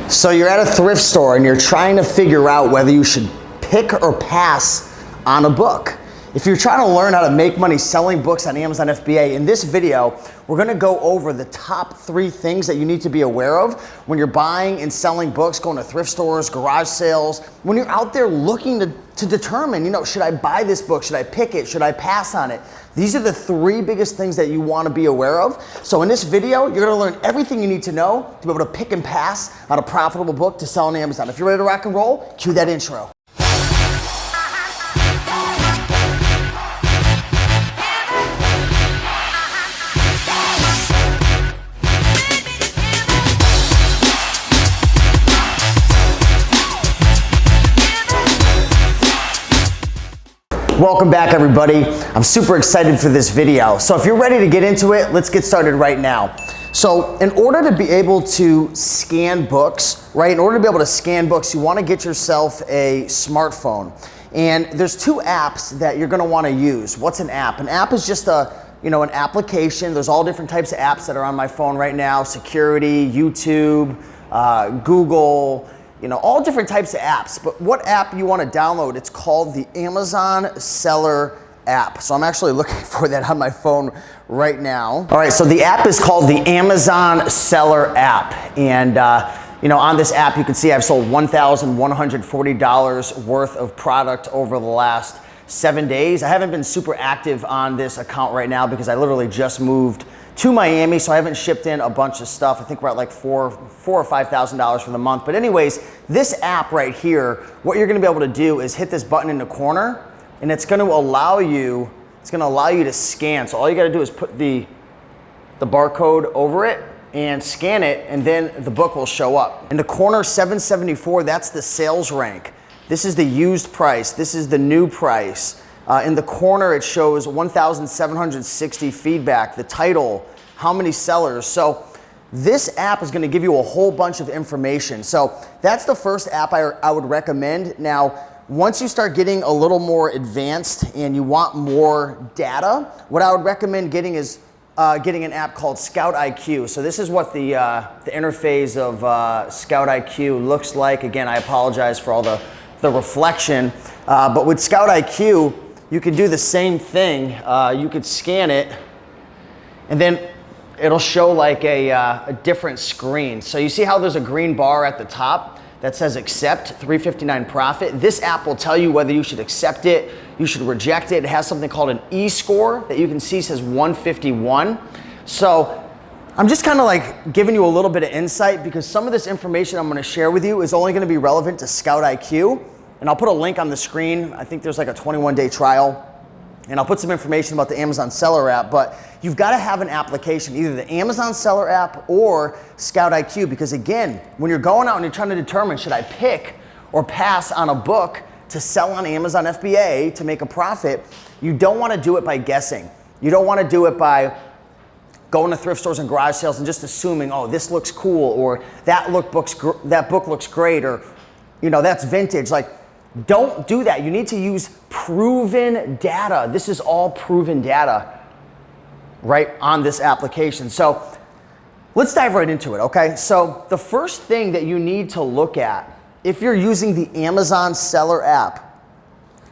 So you're at a thrift store and you're trying to figure out whether you should pick or pass on a book. If you're trying to learn how to make money selling books on Amazon FBA, in this video, we're gonna go over the top 3 things that you need to be aware of when you're buying and selling books, going to thrift stores, garage sales, when you're out there looking to determine, should I buy this book? Should I pick it? Should I pass on it? These are the 3 biggest things that you wanna be aware of. So in this video, you're gonna learn everything you need to know to be able to pick and pass on a profitable book to sell on Amazon. If you're ready to rock and roll, cue that intro. Welcome back, everybody. I'm super excited for this video. So if you're ready to get into it, let's get started right now. So in order to be able to scan books, right? In order to be able to scan books, you want to get yourself a smartphone. And there's 2 apps that you're going to want to use. What's an app? An app is just an application. There's all different types of apps that are on my phone right now. Security, YouTube, Google, all different types of apps. But what app you want to download, it's called the Amazon Seller app. So I'm actually looking for that on my phone right now. All right, so the app is called the Amazon Seller app. And on this app, you can see I've sold $1,140 worth of product over the last 7 days. I haven't been super active on this account right now because I literally just moved to Miami, so I haven't shipped in a bunch of stuff. I think we're at like $4,000 or $5,000 for the month. But anyways, this app right here, what you're gonna be able to do is hit this button in the corner, and it's gonna allow you to scan. So all you gotta do is put the barcode over it and scan it, and then the book will show up. In the corner, $774, that's the sales rank. This is the used price. This is the new price. In the corner, it shows 1,760 feedback, the title, how many sellers. So this app is gonna give you a whole bunch of information. So that's the first app I would recommend. Now, once you start getting a little more advanced and you want more data, what I would recommend getting is getting an app called Scout IQ. So this is what the interface of Scout IQ looks like. Again, I apologize for all the reflection, but with Scout IQ, you could do the same thing. You could scan it, and then it'll show like a different screen. So you see how there's a green bar at the top that says accept, 359 profit. This app will tell you whether you should accept it, you should reject it. It has something called an E-score that you can see says 151. So I'm just kind of like giving you a little bit of insight because some of this information I'm going to share with you is only going to be relevant to Scout IQ. And I'll put a link on the screen. I think there's like a 21-day trial. And I'll put some information about the Amazon Seller app, but you've got to have an application, either the Amazon Seller app or Scout IQ, because again, when you're going out and you're trying to determine should I pick or pass on a book to sell on Amazon FBA to make a profit, you don't want to do it by guessing. You don't want to do it by going to thrift stores and garage sales and just assuming, oh, this looks cool, or that book looks great, or that's vintage. Like, don't do that. You need to use proven data. This is all proven data right on this application. So let's dive right into it, okay? So the first thing that you need to look at if you're using the Amazon Seller app,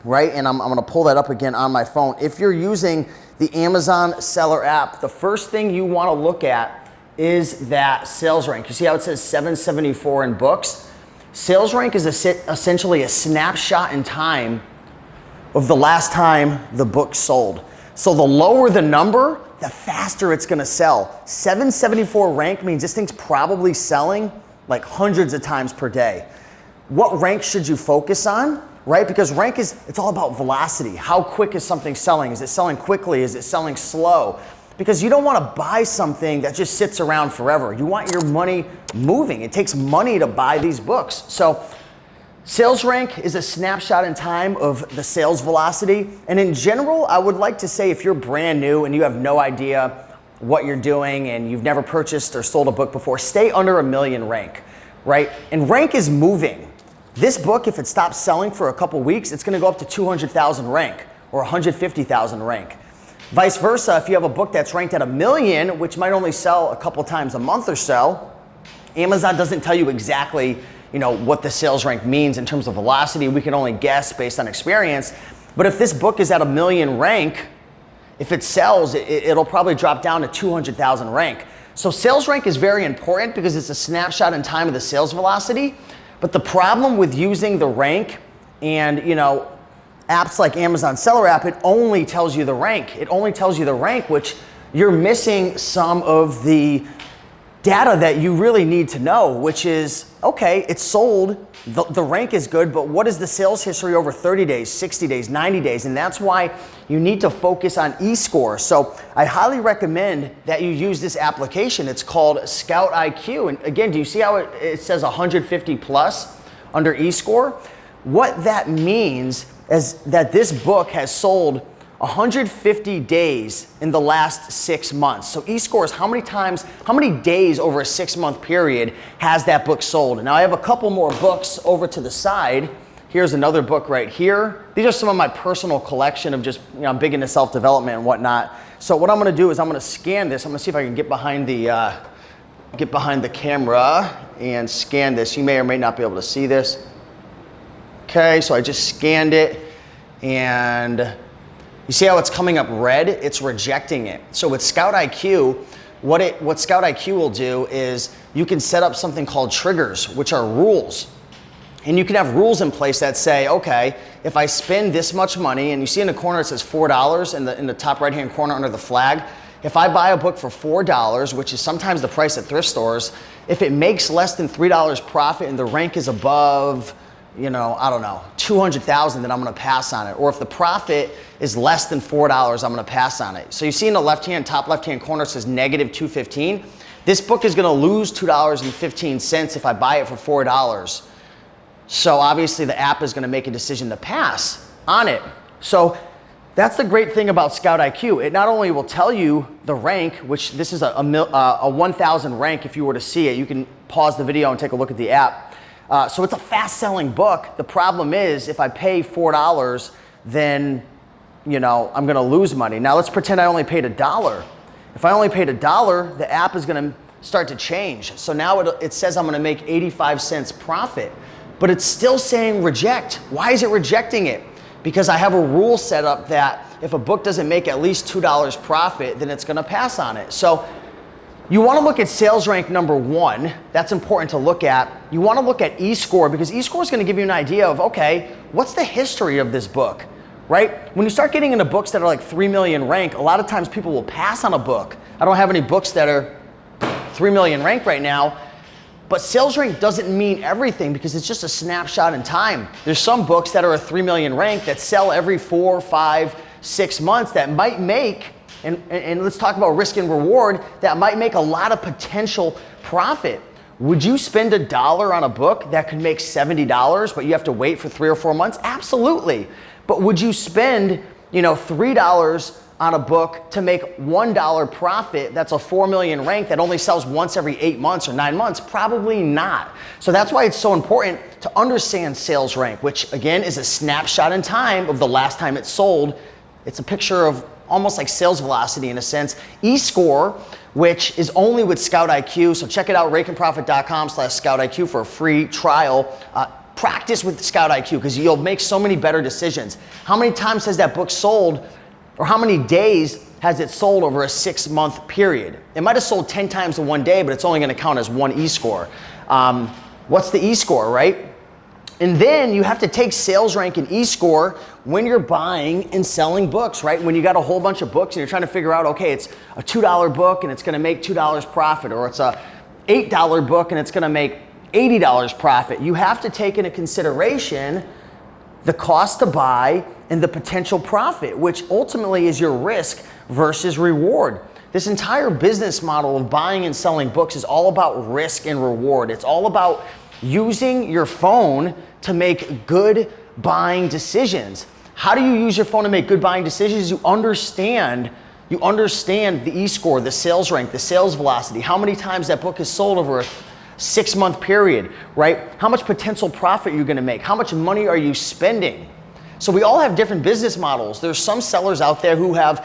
right? And I'm gonna pull that up again on my phone. If you're using the Amazon Seller app, the first thing you wanna look at is that sales rank. You see how it says 774 in books? Sales rank is essentially a snapshot in time of the last time the book sold. So the lower the number, the faster it's gonna sell. 774 rank means this thing's probably selling like hundreds of times per day. What rank should you focus on, right? Because rank it's all about velocity. How quick is something selling? Is it selling quickly? Is it selling slow? Because you don't want to buy something that just sits around forever. You want your money moving. It takes money to buy these books. So sales rank is a snapshot in time of the sales velocity. And in general, I would like to say if you're brand new and you have no idea what you're doing and you've never purchased or sold a book before, stay under 1 million rank, right? And rank is moving. This book, if it stops selling for a couple weeks, it's gonna go up to 200,000 rank or 150,000 rank. Vice versa, if you have a book that's ranked at 1 million, which might only sell a couple times a month or so, Amazon doesn't tell you exactly, what the sales rank means in terms of velocity. We can only guess based on experience. But if this book is at 1 million rank, if it sells, it'll probably drop down to 200,000 rank. So sales rank is very important because it's a snapshot in time of the sales velocity. But the problem with using the rank and, apps like Amazon Seller App, it only tells you the rank. It only tells you the rank, which you're missing some of the data that you really need to know, which is, okay, it's sold, the rank is good, but what is the sales history over 30 days, 60 days, 90 days? And that's why you need to focus on eScore. So I highly recommend that you use this application. It's called Scout IQ. And again, do you see how it says 150 plus under eScore? What that means is that this book has sold 150 days in the last 6 months. So eScore is how many days over a 6-month period has that book sold. Now I have a couple more books over to the side. Here's another book right here. These are some of my personal collection of just, I'm big into self-development and whatnot. So what I'm gonna do is I'm gonna scan this. I'm gonna see if I can get behind the camera and scan this. You may or may not be able to see this. Okay, so I just scanned it, and you see how it's coming up red? It's rejecting it. So with Scout IQ, what Scout IQ will do is you can set up something called triggers, which are rules. And you can have rules in place that say, okay, if I spend this much money, and you see in the corner it says $4 in the top right-hand corner under the flag, if I buy a book for $4, which is sometimes the price at thrift stores, if it makes less than $3 profit and the rank is above, I don't know, 200,000, then I'm gonna pass on it. Or if the profit is less than $4, I'm gonna pass on it. So you see in the top left-hand corner, it says negative 215. This book is gonna lose $2.15 if I buy it for $4. So obviously the app is gonna make a decision to pass on it. So that's the great thing about Scout IQ. It not only will tell you the rank, which this is a 1,000 rank if you were to see it. You can pause the video and take a look at the app. So it's a fast-selling book. The problem is if I pay $4, then I'm gonna lose money. Now let's pretend I only paid $1. If I only paid $1, the app is gonna start to change. So now it says I'm gonna make 85 cents profit, but it's still saying reject. Why is it rejecting it? Because I have a rule set up that if a book doesn't make at least $2 profit, then it's gonna pass on it. So you want to look at sales rank number 1. That's important to look at. You want to look at eScore because eScore is going to give you an idea of, okay, what's the history of this book, right? When you start getting into books that are like 3 million rank, a lot of times people will pass on a book. I don't have any books that are 3 million rank right now, but sales rank doesn't mean everything because it's just a snapshot in time. There's some books that are a 3 million rank that sell every 4, 5, 6 months that might make, and let's talk about risk and reward, that might make a lot of potential profit. Would you spend $1 on a book that could make $70, but you have to wait for 3 or 4 months? Absolutely. But would you spend, $3 on a book to make $1 profit that's a 4 million rank that only sells once every 8 months or 9 months? Probably not. So that's why it's so important to understand sales rank, which again is a snapshot in time of the last time it sold. It's a picture of almost like sales velocity in a sense. eScore, which is only with Scout IQ. So check it out, RaikenProfit.com/Scout IQ for a free trial. Practice with Scout IQ because you'll make so many better decisions. How many times has that book sold, or how many days has it sold over a 6-month period? It might have sold 10 times in one day, but it's only gonna count as one eScore. What's the eScore, right? And then you have to take sales rank and eScore when you're buying and selling books, right? When you got a whole bunch of books and you're trying to figure out, okay, it's a $2 book and it's gonna make $2 profit, or it's a $8 book and it's gonna make $80 profit. You have to take into consideration the cost to buy and the potential profit, which ultimately is your risk versus reward. This entire business model of buying and selling books is all about risk and reward. It's all about using your phone to make good buying decisions. How do you use your phone to make good buying decisions? You understand the eScore, the sales rank, the sales velocity, how many times that book is sold over a 6-month period, right? How much potential profit you're gonna make? How much money are you spending? So we all have different business models. There's some sellers out there who have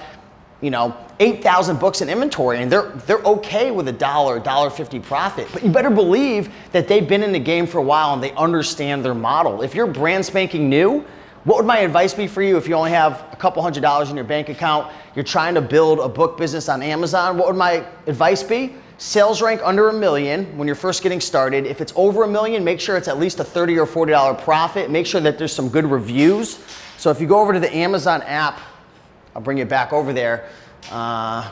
8,000 books in inventory, and they're okay with $1.50 profit. But you better believe that they've been in the game for a while and they understand their model. If you're brand spanking new, what would my advice be for you if you only have a couple $100s in your bank account, you're trying to build a book business on Amazon? What would my advice be? Sales rank under $1 million when you're first getting started. If it's over $1 million, make sure it's at least a $30 or $40 profit. Make sure that there's some good reviews. So if you go over to the Amazon app, I'll bring you back over there.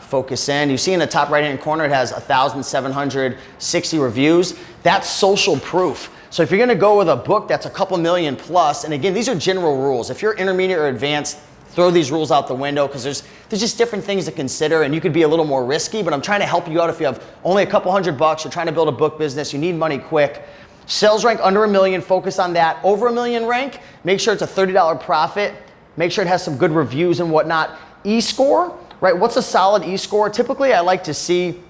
Focus in. You see in the top right hand corner, it has 1,760 reviews. That's social proof. So if you're gonna go with a book that's a couple million plus, and again, these are general rules. If you're intermediate or advanced, throw these rules out the window because there's just different things to consider and you could be a little more risky, but I'm trying to help you out if you have only a couple $100, you're trying to build a book business, you need money quick. Sales rank under $1 million, focus on that. Over $1 million rank, make sure it's a $30 profit. Make sure it has some good reviews and whatnot. E-score, right? What's a solid E-score? Typically, I like to see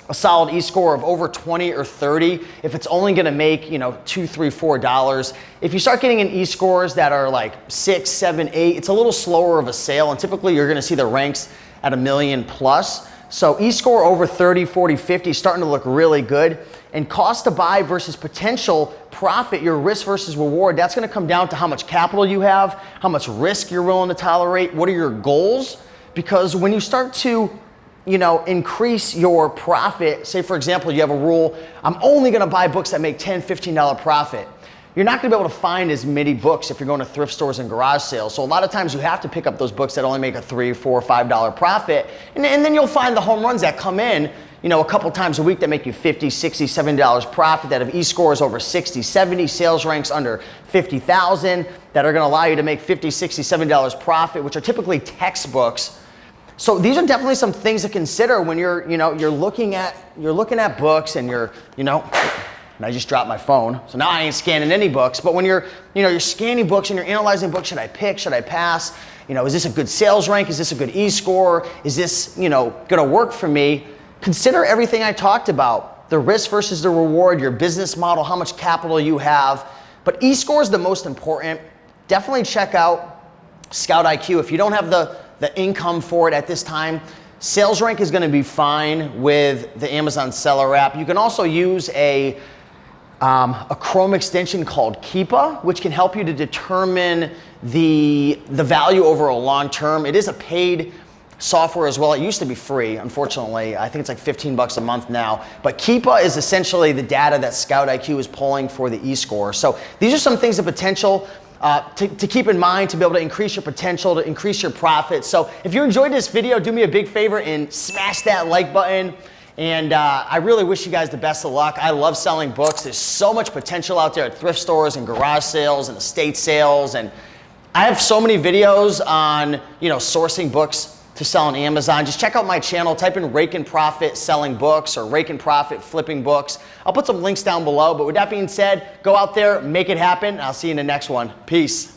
a solid E-score of over 20 or 30 if it's only gonna make, $2, $3, $4. If you start getting in E-scores that are like 6, 7, 8, it's a little slower of a sale, and typically you're gonna see the ranks at $1 million plus. So E-score over 30, 40, 50 starting to look really good. And cost to buy versus potential profit, your risk versus reward, that's gonna come down to how much capital you have, how much risk you're willing to tolerate, what are your goals? Because when you start to increase your profit, say for example, you have a rule, I'm only gonna buy books that make $10, $15 profit. You're not gonna be able to find as many books if you're going to thrift stores and garage sales. So a lot of times you have to pick up those books that only make a $3, $4, $5 profit. And then you'll find the home runs that come in, a couple times a week that make you $50, $60, $70 profit, that have E-scores over 60, 70, sales ranks under 50,000, that are gonna allow you to make $50, $60, $70 profit, which are typically textbooks. So these are definitely some things to consider when you're looking at books and and I just dropped my phone, so now I ain't scanning any books. But when you're scanning books and you're analyzing books, should I pick, should I pass? Is this a good sales rank? Is this a good E-score? Is this, gonna work for me? Consider everything I talked about, the risk versus the reward, your business model, how much capital you have. But E-score is the most important. Definitely check out Scout IQ. If you don't have the income for it at this time, sales rank is gonna be fine with the Amazon seller app. You can also use a Chrome extension called Keepa, which can help you to determine the value over a long term. It is a paid software as well. It used to be free, unfortunately. I think it's like 15 bucks a month now. But Keepa is essentially the data that Scout IQ is pulling for the E-score. So these are some things of potential to keep in mind to be able to increase your potential, to increase your profits. So if you enjoyed this video, do me a big favor and smash that like button. And I really wish you guys the best of luck. I love selling books. There's so much potential out there at thrift stores and garage sales and estate sales. And I have so many videos on, sourcing books to sell on Amazon. Just check out my channel, type in Raiken Profit Selling Books or Raiken Profit Flipping Books. I'll put some links down below, but with that being said, go out there, make it happen. I'll see you in the next one. Peace.